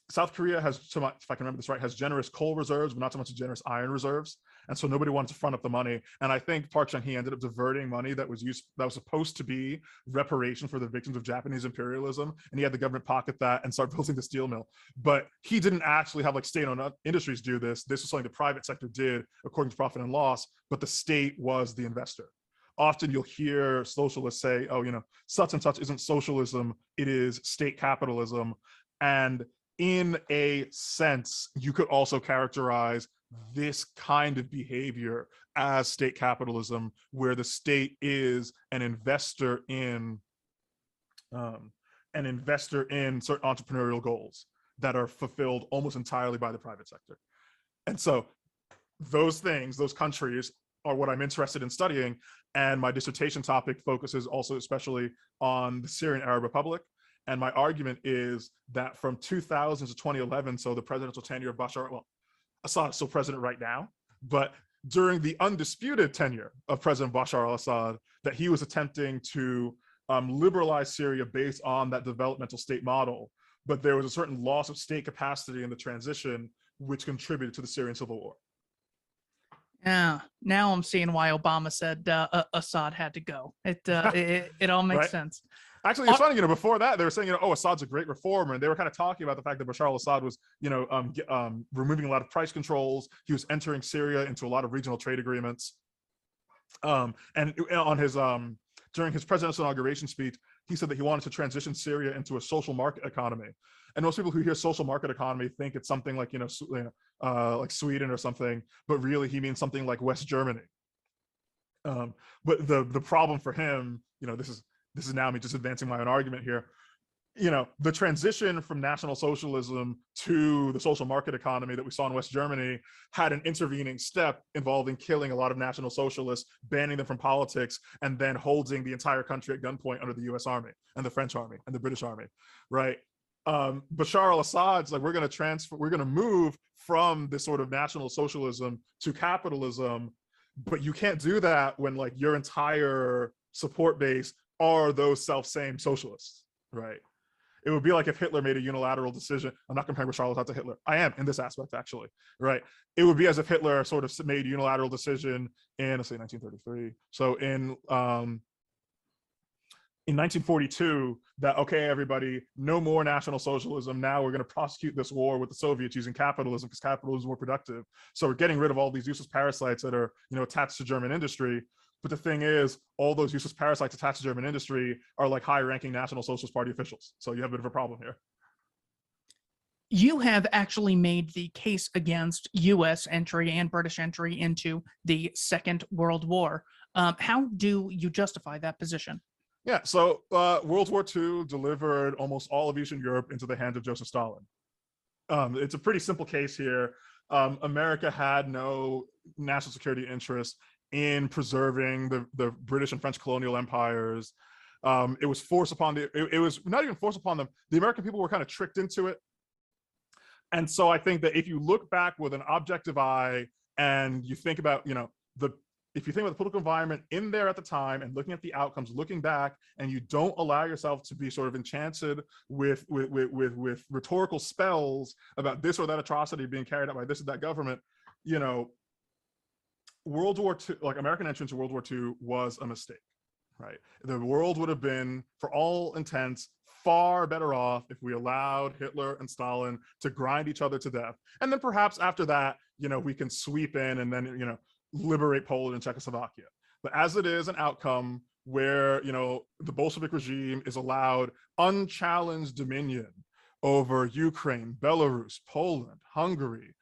S2: South Korea has, so much, if I can remember this right, has generous coal reserves, but not so much generous iron reserves. And so nobody wanted to front up the money. And I think Park Chung-hee ended up diverting money that was supposed to be reparation for the victims of Japanese imperialism. And he had the government pocket that and start building the steel mill. But he didn't actually have like state-owned industries do this. This was something the private sector did according to profit and loss, but the state was the investor. Often you'll hear socialists say, oh, such and such isn't socialism, it is state capitalism. And in a sense, you could also characterize this kind of behavior as state capitalism, where the state is an investor in certain entrepreneurial goals that are fulfilled almost entirely by the private sector. And so those things, those countries, are what I'm interested in studying. And my dissertation topic focuses also especially on the Syrian Arab Republic. And my argument is that from 2000 to 2011, so the presidential tenure of Bashar, well, Assad is still president right now, but during the undisputed tenure of President Bashar al-Assad, that he was attempting to liberalize Syria based on that developmental state model. But there was a certain loss of state capacity in the transition, which contributed to the Syrian civil war.
S1: Yeah, now I'm seeing why Obama said Assad had to go. It all makes sense.
S2: Actually, it's funny, before that, they were saying, oh, Assad's a great reformer. And they were kind of talking about the fact that Bashar al-Assad was, removing a lot of price controls. He was entering Syria into a lot of regional trade agreements. And on his, during his presidential inauguration speech, he said that he wanted to transition Syria into a social market economy. And most people who hear social market economy think it's something like, like Sweden or something, but really he means something like West Germany. But the problem for him, this is now me just advancing my own argument here. The transition from National Socialism to the social market economy that we saw in West Germany had an intervening step involving killing a lot of National Socialists, banning them from politics, and then holding the entire country at gunpoint under the US Army and the French Army and the British Army, right? Bashar al-Assad's like, we're going to move from this sort of National Socialism to capitalism, but you can't do that when like your entire support base are those self-same socialists, right? It would be like if Hitler made a unilateral decision. I'm not comparing Bashar al-Assad to Hitler. I am in this aspect, actually, right? It would be as if Hitler sort of made a unilateral decision in, let's say, 1933. So in 1942, that, okay, everybody, no more National Socialism. Now we're going to prosecute this war with the Soviets using capitalism because capitalism is more productive. So we're getting rid of all these useless parasites that are, attached to German industry. But the thing is, all those useless parasites attached to German industry are like high-ranking National Socialist Party officials. So you have a bit of a problem here.
S1: You have actually made the case against U.S. entry and British entry into the Second World War. How do you justify that position?
S2: Yeah, so World War II delivered almost all of Eastern Europe into the hands of Joseph Stalin. It's a pretty simple case here. America had no national security interest in preserving the British and French colonial empires. It was forced upon it was not even forced upon them. The American people were kind of tricked into it. And so I think that if you look back with an objective eye and you think about, if you think about the political environment in there at the time and looking at the outcomes, looking back, and you don't allow yourself to be sort of enchanted with rhetorical spells about this or that atrocity being carried out by this or that government, World War II, like American entrance to World War II was a mistake, right? The world would have been, for all intents, far better off if we allowed Hitler and Stalin to grind each other to death. And then perhaps after that, we can sweep in and then, liberate Poland and Czechoslovakia. But as it is an outcome where, the Bolshevik regime is allowed unchallenged dominion over Ukraine, Belarus, Poland, Hungary,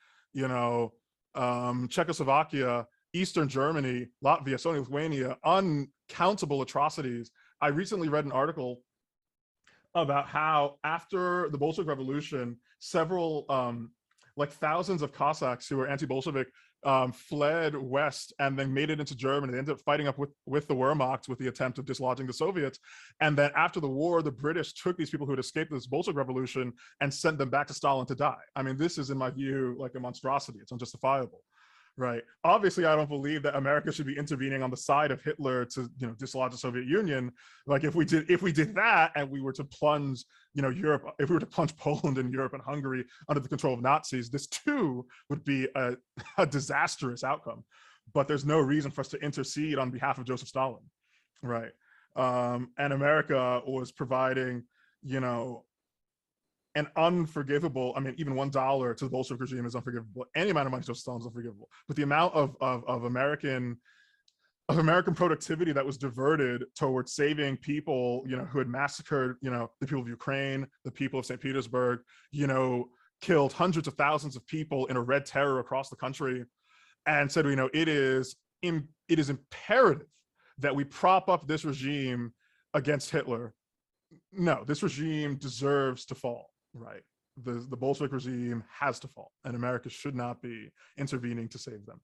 S2: Czechoslovakia, Eastern Germany, Latvia, Estonia, Lithuania, uncountable atrocities. I recently read an article about how after the Bolshevik Revolution, several, thousands of Cossacks who were anti-Bolshevik fled west and then made it into Germany. They ended up fighting up with the Wehrmacht with the attempt of dislodging the Soviets. And then after the war, the British took these people who had escaped this Bolshevik Revolution and sent them back to Stalin to die. I mean, this is, in my view, like a monstrosity. It's unjustifiable. right? Obviously, I don't believe that America should be intervening on the side of Hitler to, dislodge the Soviet Union. Like if we did that, and we were to plunge, Europe, if we were to plunge Poland and Europe and Hungary under the control of Nazis, this too would be a disastrous outcome. But there's no reason for us to intercede on behalf of Joseph Stalin, right? And America was providing, an unforgivable, I mean, even $1 to the Bolshevik regime is unforgivable. Any amount of money to Joseph Stalin is unforgivable. But the amount of American productivity that was diverted towards saving people, who had massacred, the people of Ukraine, the people of St. Petersburg, killed hundreds of thousands of people in a red terror across the country, and said, it is imperative that we prop up this regime against Hitler. No, this regime deserves to fall, right? The Bolshevik regime has to fall, and America should not be intervening to save them.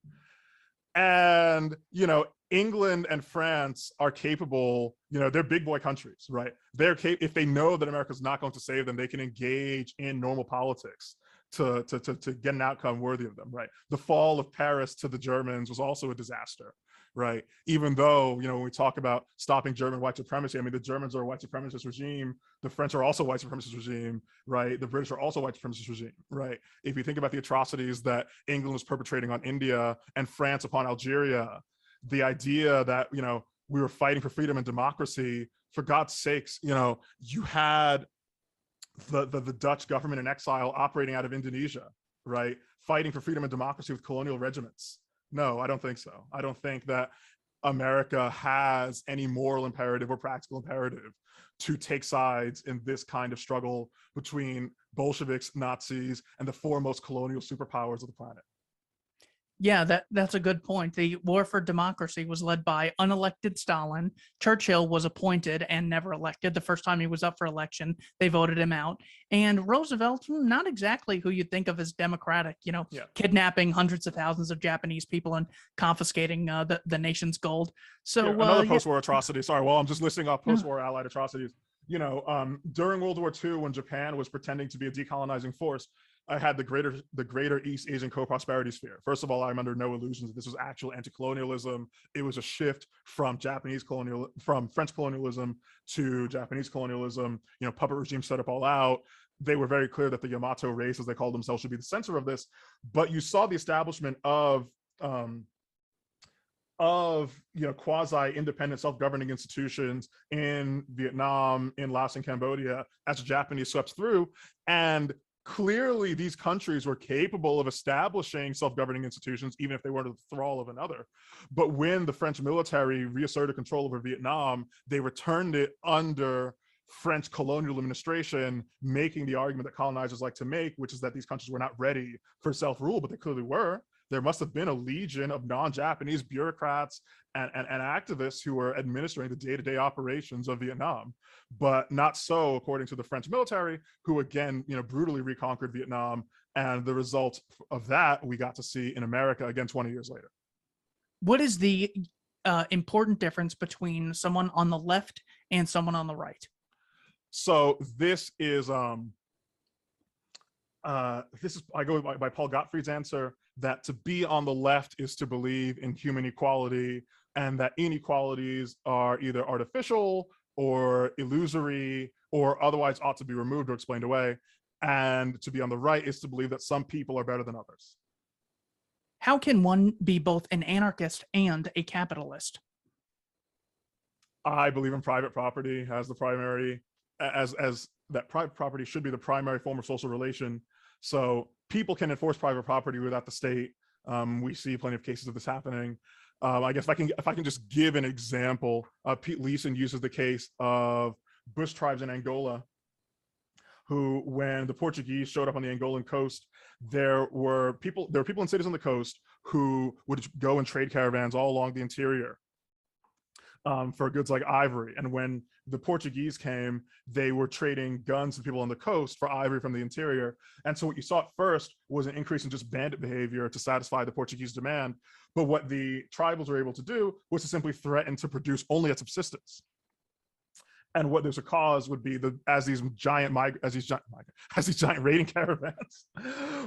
S2: And, England and France are capable, they're big boy countries, right? If they know that America's not going to save them, they can engage in normal politics to get an outcome worthy of them, right? The fall of Paris to the Germans was also a disaster, right? Even though, when we talk about stopping German white supremacy, I mean, the Germans are a white supremacist regime, the French are also a white supremacist regime, right? The British are also a white supremacist regime, right? If you think about the atrocities that England was perpetrating on India and France upon Algeria, the idea that, we were fighting for freedom and democracy, for God's sakes, you had the Dutch government in exile operating out of Indonesia, right? Fighting for freedom and democracy with colonial regiments. No, I don't think so. I don't think that America has any moral imperative or practical imperative to take sides in this kind of struggle between Bolsheviks, Nazis, and the foremost colonial superpowers of the planet.
S1: Yeah, that's a good point. The war for democracy was led by unelected Stalin. Churchill was appointed and never elected. The first time he was up for election, they voted him out. And Roosevelt, not exactly who you'd think of as democratic, kidnapping hundreds of thousands of Japanese people and confiscating the nation's gold. So
S2: another post-war atrocity. Sorry, well, I'm just listing off post-war allied atrocities. During World War II, when Japan was pretending to be a decolonizing force, I had the greater East Asian co-prosperity sphere. First of all, I'm under no illusions that this was actual anti-colonialism. It was a shift from French colonialism to Japanese colonialism. Puppet regime set up all out. They were very clear that the Yamato race, as they called themselves, should be the center of this. But you saw the establishment of quasi-independent self-governing institutions in Vietnam, in Laos, and Cambodia as the Japanese swept through. And clearly these countries were capable of establishing self-governing institutions, even if they weren't the thrall of another. But when the French military reasserted control over Vietnam, they returned it under French colonial administration, making the argument that colonizers like to make, which is that these countries were not ready for self-rule, but they clearly were. There must have been a legion of non-Japanese bureaucrats and activists who were administering the day-to-day operations of Vietnam, but not so according to the French military, who again, brutally reconquered Vietnam. And the result of that we got to see in America again 20 years later.
S1: What is the important difference between someone on the left and someone on the right?
S2: So this is I go by Paul Gottfried's answer, that to be on the left is to believe in human equality, and that inequalities are either artificial or illusory or otherwise ought to be removed or explained away. And to be on the right is to believe that some people are better than others.
S1: How can one be both an anarchist and a capitalist?
S2: I believe in private property as the primary, as that private property should be the primary form of social relation. So people can enforce private property without the state. We see plenty of cases of this happening. I guess if I can just give an example, Pete Leeson uses the case of bush tribes in Angola, who, when the Portuguese showed up on the Angolan coast, there were people in cities on the coast who would go and trade caravans all along the interior for goods like ivory. And when the Portuguese came, they were trading guns to people on the coast for ivory from the interior. And so what you saw at first was an increase in just bandit behavior to satisfy the Portuguese demand. But what the tribals were able to do was to simply threaten to produce only a subsistence. And what there's a cause would be as these giant raiding caravans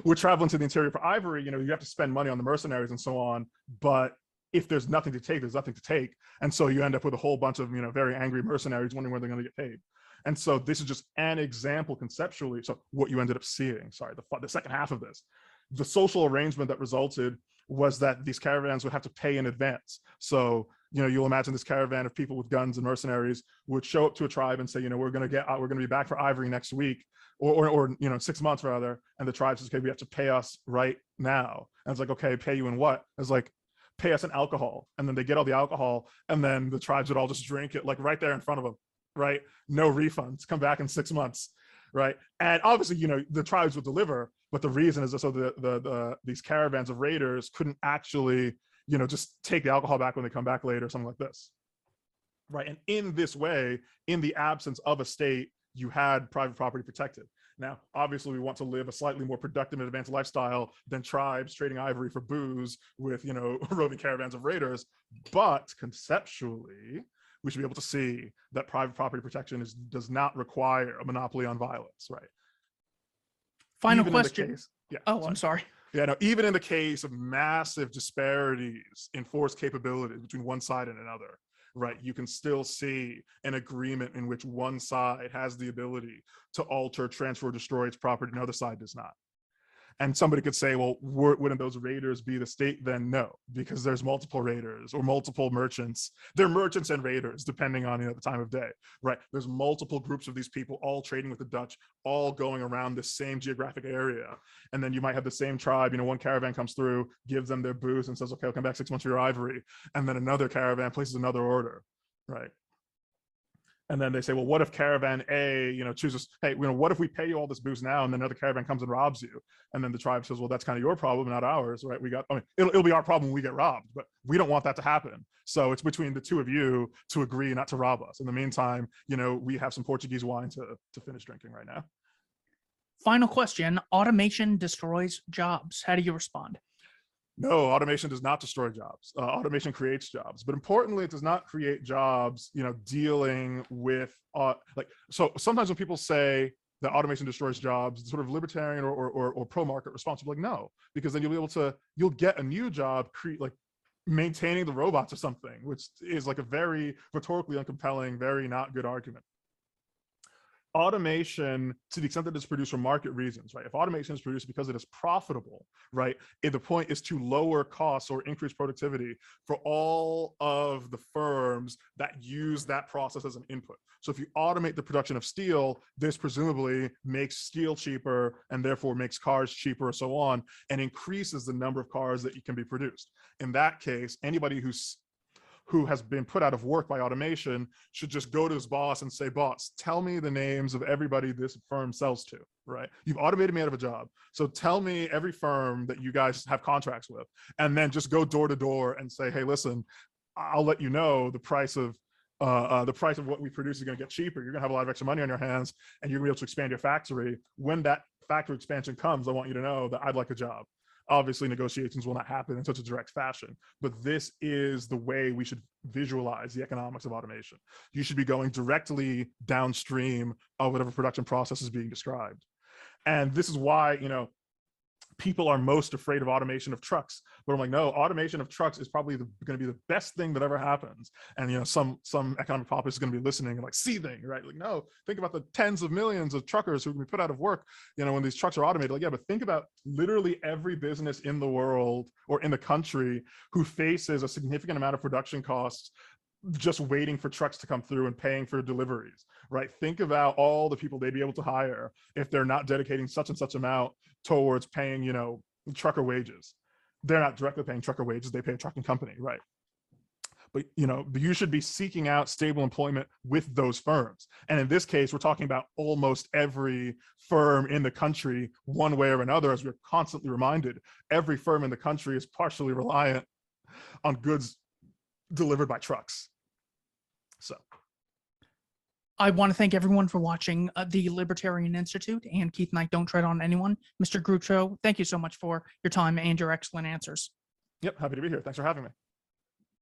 S2: would travel into the interior for ivory, you have to spend money on the mercenaries and so on. But if there's nothing to take, there's nothing to take. And so you end up with a whole bunch of, very angry mercenaries wondering when they're going to get paid. And so this is just an example conceptually. So what you ended up seeing, the second half of this, the social arrangement that resulted was that these caravans would have to pay in advance. So, you'll imagine this caravan of people with guns and mercenaries would show up to a tribe and say, we're going to be back for ivory next week or 6 months rather. And the tribe says, okay, we have to pay us right now. And it's like, okay, pay you in what? It's like, pay us in alcohol. And then they get all the alcohol and then the tribes would all just drink it like right there in front of them, right? No refunds, come back in 6 months, right? And obviously, the tribes would deliver, but the reason is so these caravans of raiders couldn't actually, just take the alcohol back when they come back later, something like this, right? And in this way, in the absence of a state, you had private property protected. Now, obviously, we want to live a slightly more productive and advanced lifestyle than tribes trading ivory for booze with, roving caravans of raiders. But conceptually, we should be able to see that private property protection does not require a monopoly on violence, right?
S1: Final
S2: Even
S1: question. I'm sorry.
S2: Yeah, no, even in the case of massive disparities in force capabilities between one side and another, right, you can still see an agreement in which one side has the ability to alter, transfer, or destroy its property, and the other side does not. And somebody could say, well, wouldn't those raiders be the state? Then no, because there's multiple raiders or multiple merchants. They're merchants and raiders, depending on the time of day, right? There's multiple groups of these people all trading with the Dutch, all going around the same geographic area. And then you might have the same tribe, one caravan comes through, gives them their booze and says, okay, I'll come back 6 months for your ivory. And then another caravan places another order, right? And then they say, well, what if caravan A, chooses, hey, what if we pay you all this booze now and then another caravan comes and robs you? And then the tribe says, well, that's kind of your problem, not ours, right? It'll be our problem when we get robbed, but we don't want that to happen. So it's between the two of you to agree not to rob us. In the meantime, we have some Portuguese wine to finish drinking right now.
S1: Final question. Automation destroys jobs. How do you respond?
S2: No, automation does not destroy jobs. Automation creates jobs, but importantly, it does not create jobs, dealing with so sometimes when people say that automation destroys jobs, sort of libertarian or pro-market response, like, no, because then you'll get a new job, maintaining the robots or something, which is like a very rhetorically uncompelling, very not good argument. Automation, to the extent that it's produced for market reasons, right? If automation is produced because it is profitable, right? If the point is to lower costs or increase productivity for all of the firms that use that process as an input. So if you automate the production of steel, this presumably makes steel cheaper and therefore makes cars cheaper, and so on, and increases the number of cars that can be produced. In that case, anybody who has been put out of work by automation should just go to his boss and say, boss, tell me the names of everybody this firm sells to, right? You've automated me out of a job. So tell me every firm that you guys have contracts with, and then just go door to door and say, hey, listen, I'll let you know the price of what we produce is going to get cheaper. You're going to have a lot of extra money on your hands and you're going to be able to expand your factory. When that factory expansion comes, I want you to know that I'd like a job. Obviously, negotiations will not happen in such a direct fashion, but this is the way we should visualize the economics of automation. You should be going directly downstream of whatever production process is being described. And this is why, people are most afraid of automation of trucks. But I'm like, no, automation of trucks is probably going to be the best thing that ever happens. And, some economic populist is going to be listening and like seething, right? Like, no, think about the tens of millions of truckers who can be put out of work, when these trucks are automated. Like, yeah, but think about literally every business in the world or in the country who faces a significant amount of production costs just waiting for trucks to come through and paying for deliveries, right? Think about all the people they'd be able to hire if they're not dedicating such and such amount towards paying, trucker wages. They're not directly paying trucker wages, they pay a trucking company, right? But, you should be seeking out stable employment with those firms. And in this case, we're talking about almost every firm in the country, one way or another, as we're constantly reminded. Every firm in the country is partially reliant on goods delivered by trucks. So
S1: I want to thank everyone for watching the Libertarian Institute and Keith Knight Don't Tread on Anyone. Mr. Gautreau, thank you so much for your time and your excellent answers.
S2: Yep, happy to be here. Thanks for having me.